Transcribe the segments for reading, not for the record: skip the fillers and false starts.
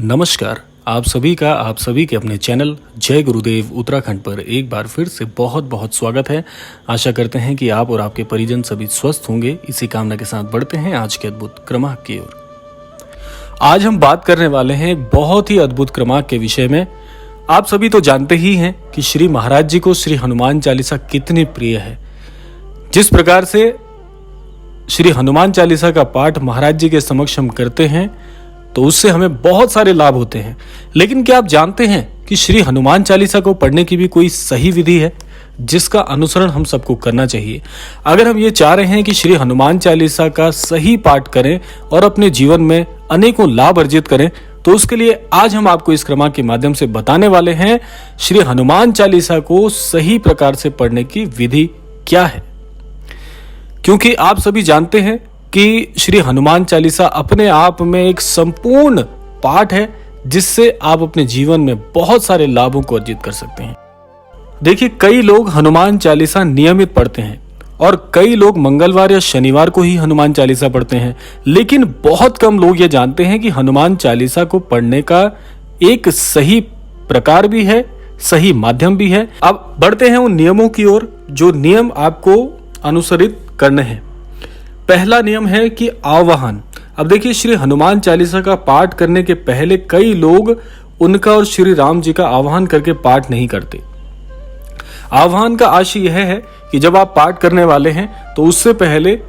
नमस्कार। आप सभी के अपने चैनल जय गुरुदेव उत्तराखंड पर एक बार फिर से बहुत बहुत स्वागत है। आशा करते हैं कि आप और आपके परिजन सभी स्वस्थ होंगे। इसी कामना के साथ बढ़ते हैं आज के अद्भुत क्रमांक की ओर। आज हम बात करने वाले हैं एक बहुत ही अद्भुत क्रमांक के विषय में। आप सभी तो जानते ही हैं कि श्री महाराज जी को श्री हनुमान चालीसा कितनी प्रिय है। जिस प्रकार से श्री हनुमान चालीसा का पाठ महाराज जी के समक्ष हम करते हैं तो उससे हमें बहुत सारे लाभ होते हैं। लेकिन क्या आप जानते हैं कि श्री हनुमान चालीसा को पढ़ने की भी कोई सही विधि है जिसका अनुसरण हम सबको करना चाहिए। अगर हम ये चाह रहे हैं कि श्री हनुमान चालीसा का सही पाठ करें और अपने जीवन में अनेकों लाभ अर्जित करें, तो उसके लिए आज हम आपको इस क्रमांक के माध्यम से बताने वाले हैं श्री हनुमान चालीसा को सही प्रकार से पढ़ने की विधि क्या है। क्योंकि आप सभी जानते हैं कि श्री हनुमान चालीसा अपने आप में एक संपूर्ण पाठ है जिससे आप अपने जीवन में बहुत सारे लाभों को अर्जित कर सकते हैं। देखिए, कई लोग हनुमान चालीसा नियमित पढ़ते हैं और कई लोग मंगलवार या शनिवार को ही हनुमान चालीसा पढ़ते हैं, लेकिन बहुत कम लोग ये जानते हैं कि हनुमान चालीसा को पढ़ने का एक सही प्रकार भी है, सही माध्यम भी है। अब बढ़ते हैं उन नियमों की ओर जो नियम आपको अनुसरित करने हैं। पहला नियम है कि आवाहन। अब देखिए, श्री हनुमान चालीसा का पाठ करने के पहले कई लोग उनका और श्री राम जी का आवाहन करके पाठ नहीं करते। आवाहन का आशय यह है कि जब आप पाठ करने वाले हैं तो उससे पहले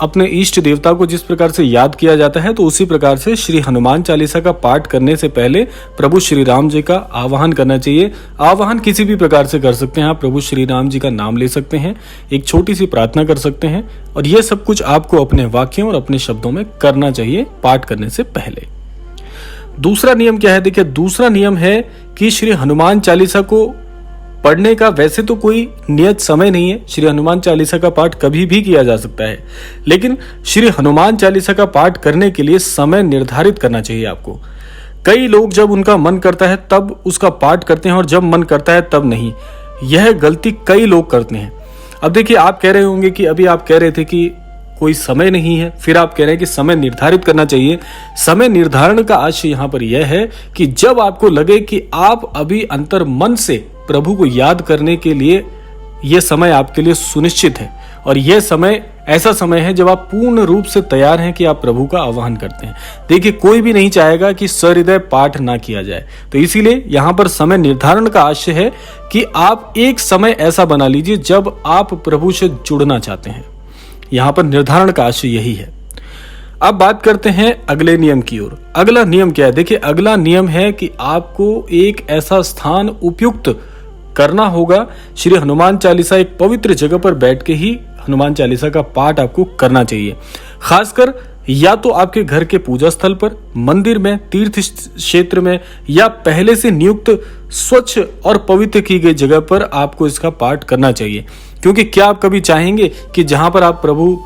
अपने इष्ट देवता को जिस प्रकार से याद किया जाता है, तो उसी प्रकार से श्री हनुमान चालीसा का पाठ करने से पहले प्रभु श्री राम जी का आवाहन करना चाहिए। आवाहन किसी भी प्रकार से कर सकते हैं। आप प्रभु श्री राम जी का नाम ले सकते हैं, एक छोटी सी प्रार्थना कर सकते हैं, और यह सब कुछ आपको अपने वाक्यों और अपने शब्दों में करना चाहिए पाठ करने से पहले। दूसरा नियम क्या है? देखिए, दूसरा नियम है कि श्री हनुमान चालीसा को पढ़ने का वैसे तो कोई नियत समय नहीं है। श्री हनुमान चालीसा का पाठ कभी भी किया जा सकता है, लेकिन श्री हनुमान चालीसा का पाठ करने के लिए समय निर्धारित करना चाहिए आपको। कई लोग जब उनका मन करता है तब उसका पाठ करते हैं और जब मन करता है तब नहीं। यह गलती कई लोग करते हैं। अब देखिए, आप कह रहे होंगे कि अभी आप कह रहे थे कि कोई समय नहीं है, फिर आप कह रहे हैं कि समय निर्धारित करना चाहिए। समय निर्धारण का आशय यहाँ पर यह है कि जब आपको लगे कि आप अभी अंतर मन से प्रभु को याद करने के लिए यह समय आपके लिए सुनिश्चित है, और यह समय ऐसा समय है जब आप पूर्ण रूप से तैयार हैं कि आप प्रभु का आह्वान करते हैं। देखिए, कोई भी नहीं चाहेगा कि सहृदय पाठ ना किया जाए, तो इसीलिए यहाँ पर समय निर्धारण का आशय है कि आप एक समय ऐसा बना लीजिए जब आप प्रभु से जुड़ना चाहते हैं। यहाँ पर निर्धारण का आशय यही है। अब बात करते हैं अगले नियम की ओर। अगला नियम क्या है? देखिए, अगला नियम है कि आपको एक ऐसा स्थान उपयुक्त करना होगा। श्री हनुमान चालीसा एक पवित्र जगह पर बैठ के ही हनुमान चालीसा का पाठ आपको करना चाहिए। खासकर या तो आपके घर के पूजा स्थल पर, मंदिर में, तीर्थ क्षेत्र में, या पहले से नियुक्त स्वच्छ और पवित्र की गई जगह पर आपको इसका पाठ करना चाहिए। क्योंकि क्या आप कभी चाहेंगे कि जहां पर आप प्रभु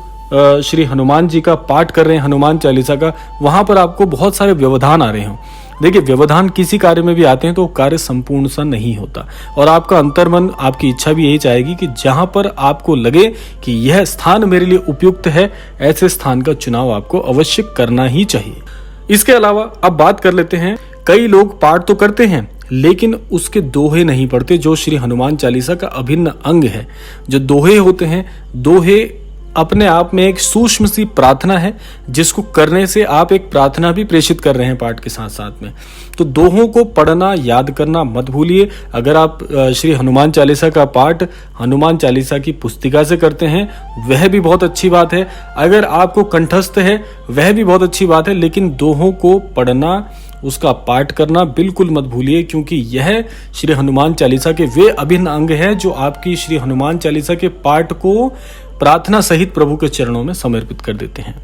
श्री हनुमान जी का पाठ कर रहे हैं हनुमान चालीसा का, वहां पर आपको बहुत सारे व्यवधान आ रहे हों? देखिए, व्यवधान किसी कार्य में भी आते हैं तो कार्य संपूर्ण सा नहीं होता, और आपका अंतर्मन, आपकी इच्छा भी यही चाहेगी कि जहां पर आपको लगे कि यह स्थान मेरे लिए उपयुक्त है, ऐसे स्थान का चुनाव आपको अवश्य करना ही चाहिए। इसके अलावा अब बात कर लेते हैं, कई लोग पाठ तो करते हैं लेकिन उसके दोहे नहीं पढ़ते, जो श्री हनुमान चालीसा का अभिन्न अंग है। जो दोहे होते हैं, दोहे अपने आप में एक सूक्ष्म सी प्रार्थना है जिसको करने से आप एक प्रार्थना भी प्रेषित कर रहे हैं पाठ के साथ साथ में। तो दोहों को पढ़ना, याद करना मत भूलिए। अगर आप श्री हनुमान चालीसा का पाठ हनुमान चालीसा की पुस्तिका से करते हैं, वह भी बहुत अच्छी बात है। अगर आपको कंठस्थ है, वह भी बहुत अच्छी बात है, लेकिन दोहों को पढ़ना, उसका पाठ करना बिल्कुल मत भूलिए, क्योंकि यह श्री हनुमान चालीसा के वे अभिन्न अंग है जो आपकी श्री हनुमान चालीसा के पाठ को प्रार्थना सहित प्रभु के चरणों में समर्पित कर देते हैं।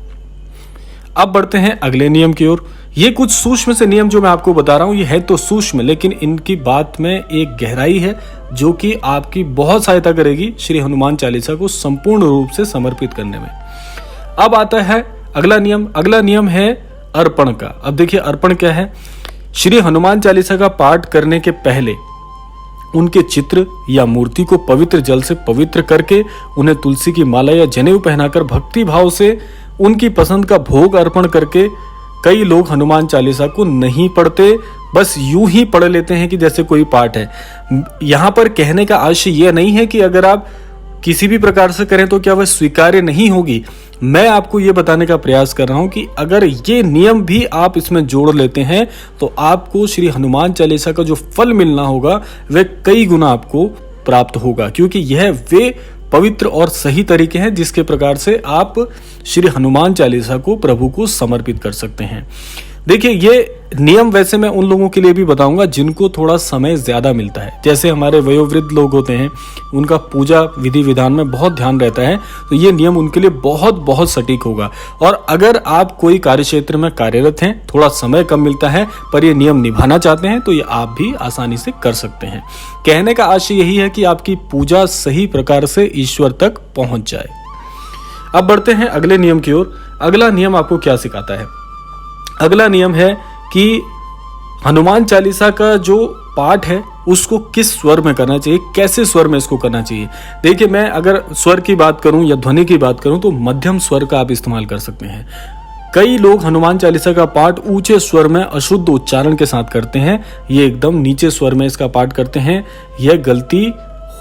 अब बढ़ते हैं अगले नियम की ओर। ये कुछ सूक्ष्म से नियम जो मैं आपको बता रहा हूं, ये है तो सूक्ष्म, लेकिन इनकी बात में एक गहराई है जो कि आपकी बहुत सहायता करेगी श्री हनुमान चालीसा को संपूर्ण रूप से समर्पित करने में। अब आता है अगला नियम। अगला नियम है अर्पण का। अब देखिए, अर्पण क्या है? श्री हनुमान चालीसा का पाठ करने के पहले उनके चित्र या मूर्ति को पवित्र जल से पवित्र करके उन्हें तुलसी की माला या जनेऊ पहनाकर भक्ति भाव से उनकी पसंद का भोग अर्पण करके कई लोग हनुमान चालीसा को नहीं पढ़ते, बस यूं ही पढ़ लेते हैं कि जैसे कोई पाठ है। यहां पर कहने का आशय यह नहीं है कि अगर आप किसी भी प्रकार से करें तो क्या वह स्वीकार्य नहीं होगी। मैं आपको यह बताने का प्रयास कर रहा हूं कि अगर ये नियम भी आप इसमें जोड़ लेते हैं तो आपको श्री हनुमान चालीसा का जो फल मिलना होगा वह कई गुना आपको प्राप्त होगा, क्योंकि यह वे पवित्र और सही तरीके हैं जिसके प्रकार से आप श्री हनुमान चालीसा को प्रभु को समर्पित कर सकते हैं। देखिए, ये नियम वैसे मैं उन लोगों के लिए भी बताऊंगा जिनको थोड़ा समय ज्यादा मिलता है। जैसे हमारे वयोवृद्ध लोग होते हैं, उनका पूजा विधि विधान में बहुत ध्यान रहता है, तो ये नियम उनके लिए बहुत बहुत सटीक होगा। और अगर आप कोई कार्य क्षेत्र में कार्यरत हैं, थोड़ा समय कम मिलता है, पर ये नियम निभाना चाहते हैं, तो ये आप भी आसानी से कर सकते हैं। कहने का आशय यही है कि आपकी पूजा सही प्रकार से ईश्वर तक पहुंच जाए। अब बढ़ते हैं अगले नियम की ओर। अगला नियम आपको क्या सिखाता है? अगला नियम है कि हनुमान चालीसा का जो पाठ है उसको किस स्वर में करना चाहिए, कैसे स्वर में इसको करना चाहिए। देखिए, मैं अगर स्वर की बात करूं या ध्वनि की बात करूं तो मध्यम स्वर का आप इस्तेमाल कर सकते हैं। कई लोग हनुमान चालीसा का पाठ ऊंचे स्वर में अशुद्ध उच्चारण के साथ करते हैं, ये एकदम नीचे स्वर में इसका पाठ करते हैं। यह गलती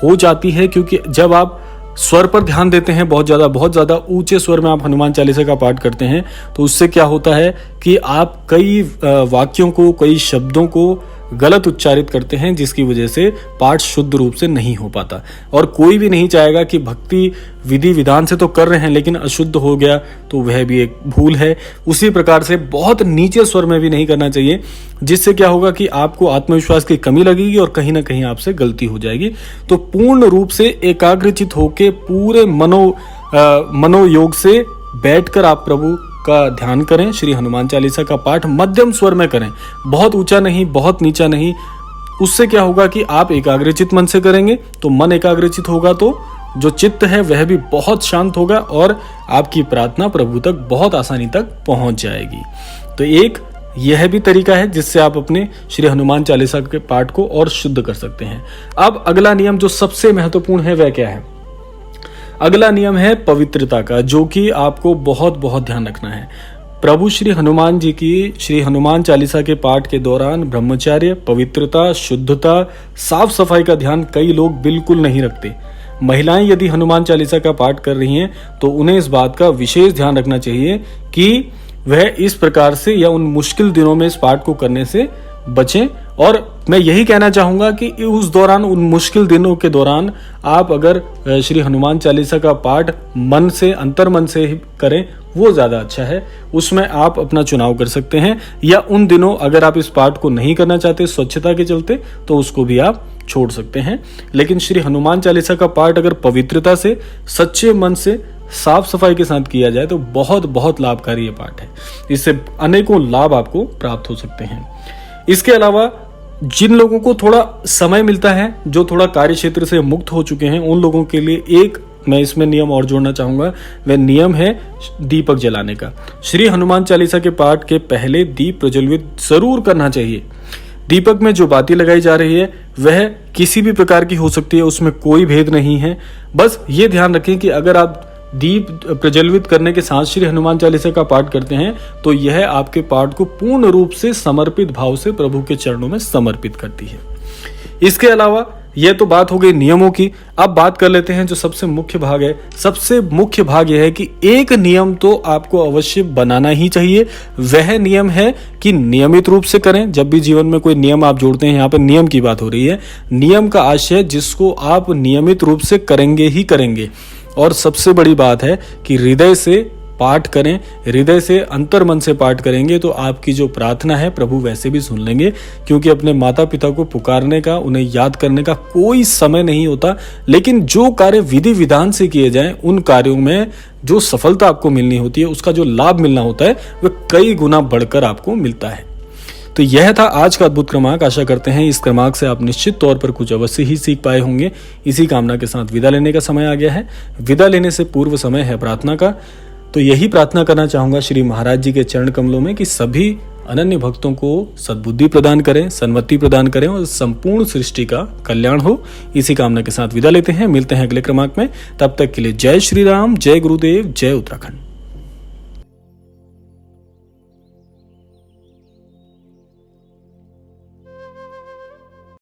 हो जाती है क्योंकि जब आप स्वर पर ध्यान देते हैं, बहुत ज्यादा ऊंचे स्वर में आप हनुमान चालीसा का पाठ करते हैं, तो उससे क्या होता है कि आप कई वाक्यों को, कई शब्दों को गलत उच्चारित करते हैं, जिसकी वजह से पाठ शुद्ध रूप से नहीं हो पाता। और कोई भी नहीं चाहेगा कि भक्ति विधि विधान से तो कर रहे हैं लेकिन अशुद्ध हो गया, तो वह भी एक भूल है। उसी प्रकार से बहुत नीचे स्वर में भी नहीं करना चाहिए, जिससे क्या होगा कि आपको आत्मविश्वास की कमी लगेगी और कहीं ना कहीं आपसे गलती हो जाएगी। तो पूर्ण रूप से एकाग्रचित होकर पूरे मनोयोग से बैठकर आप प्रभु का ध्यान करें। श्री हनुमान चालीसा का पाठ मध्यम स्वर में करें, बहुत ऊंचा नहीं, बहुत नीचा नहीं। उससे क्या होगा कि आप एकाग्रचित मन से करेंगे, तो मन एकाग्रचित होगा तो जो चित्त है वह भी बहुत शांत होगा और आपकी प्रार्थना प्रभु तक बहुत आसानी तक पहुंच जाएगी। तो एक यह भी तरीका है जिससे आप अपने श्री हनुमान चालीसा के पाठ को और शुद्ध कर सकते हैं। अब अगला नियम जो सबसे महत्वपूर्ण है वह क्या है? अगला नियम है पवित्रता का, जो कि आपको बहुत बहुत ध्यान रखना है। प्रभु श्री हनुमान जी की श्री हनुमान चालीसा के पाठ के दौरान ब्रह्मचर्य, पवित्रता, शुद्धता, साफ सफाई का ध्यान कई लोग बिल्कुल नहीं रखते। महिलाएं यदि हनुमान चालीसा का पाठ कर रही हैं तो उन्हें इस बात का विशेष ध्यान रखना चाहिए कि वह इस प्रकार से या उन मुश्किल दिनों में इस पाठ को करने से बचें। और मैं यही कहना चाहूंगा कि उस दौरान, उन मुश्किल दिनों के दौरान आप अगर श्री हनुमान चालीसा का पाठ मन से, अंतर्मन से ही करें, वो ज्यादा अच्छा है। उसमें आप अपना चुनाव कर सकते हैं। या उन दिनों अगर आप इस पाठ को नहीं करना चाहते स्वच्छता के चलते, तो उसको भी आप छोड़ सकते हैं। लेकिन श्री हनुमान चालीसा का पाठ अगर पवित्रता से, सच्चे मन से, साफ सफाई के साथ किया जाए तो बहुत बहुत लाभकारी ये पाठ है। इससे अनेकों लाभ आपको प्राप्त हो सकते हैं। इसके अलावा जिन लोगों को थोड़ा समय मिलता है, जो थोड़ा कार्य क्षेत्र से मुक्त हो चुके हैं, उन लोगों के लिए एक मैं इसमें नियम और जोड़ना चाहूंगा। वह नियम है दीपक जलाने का। श्री हनुमान चालीसा के पाठ के पहले दीप प्रज्वलित जरूर करना चाहिए। दीपक में जो बाती लगाई जा रही है वह किसी भी प्रकार की हो सकती है, उसमें कोई भेद नहीं है। बस ये ध्यान रखें कि अगर आप दीप प्रज्वलित करने के साथ श्री हनुमान चालीसा का पाठ करते हैं तो यह आपके पाठ को पूर्ण रूप से समर्पित भाव से प्रभु के चरणों में समर्पित करती है। इसके अलावा यह तो बात हो गई नियमों की। अब बात कर लेते हैं जो सबसे मुख्य भाग है। सबसे मुख्य भाग यह है कि एक नियम तो आपको अवश्य बनाना ही चाहिए। वह नियम है कि नियमित रूप से करें। जब भी जीवन में कोई नियम आप जोड़ते हैं, यहाँ पर नियम की बात हो रही है। नियम का आशय जिसको आप नियमित रूप से करेंगे ही करेंगे। और सबसे बड़ी बात है कि हृदय से पाठ करें, हृदय से, अंतर्मन से पाठ करेंगे तो आपकी जो प्रार्थना है प्रभु वैसे भी सुन लेंगे। क्योंकि अपने माता पिता को पुकारने का, उन्हें याद करने का कोई समय नहीं होता, लेकिन जो कार्य विधि विधान से किए जाएं उन कार्यों में जो सफलता आपको मिलनी होती है, उसका जो लाभ मिलना होता है वह कई गुना बढ़कर आपको मिलता है। तो यह था आज का अद्भुत क्रमांक। आशा करते हैं इस क्रमांक से आप निश्चित तौर पर कुछ अवश्य ही सीख पाए होंगे। इसी कामना के साथ विदा लेने का समय आ गया है। विदा लेने से पूर्व समय है प्रार्थना का। तो यही प्रार्थना करना चाहूंगा श्री महाराज जी के चरण कमलों में कि सभी अनन्य भक्तों को सद्बुद्धि प्रदान करें, सन्मति प्रदान करें और संपूर्ण सृष्टि का कल्याण हो। इसी कामना के साथ विदा लेते हैं। मिलते हैं अगले क्रमांक में। तब तक के लिए जय श्री राम, जय गुरुदेव, जय उत्तराखंड।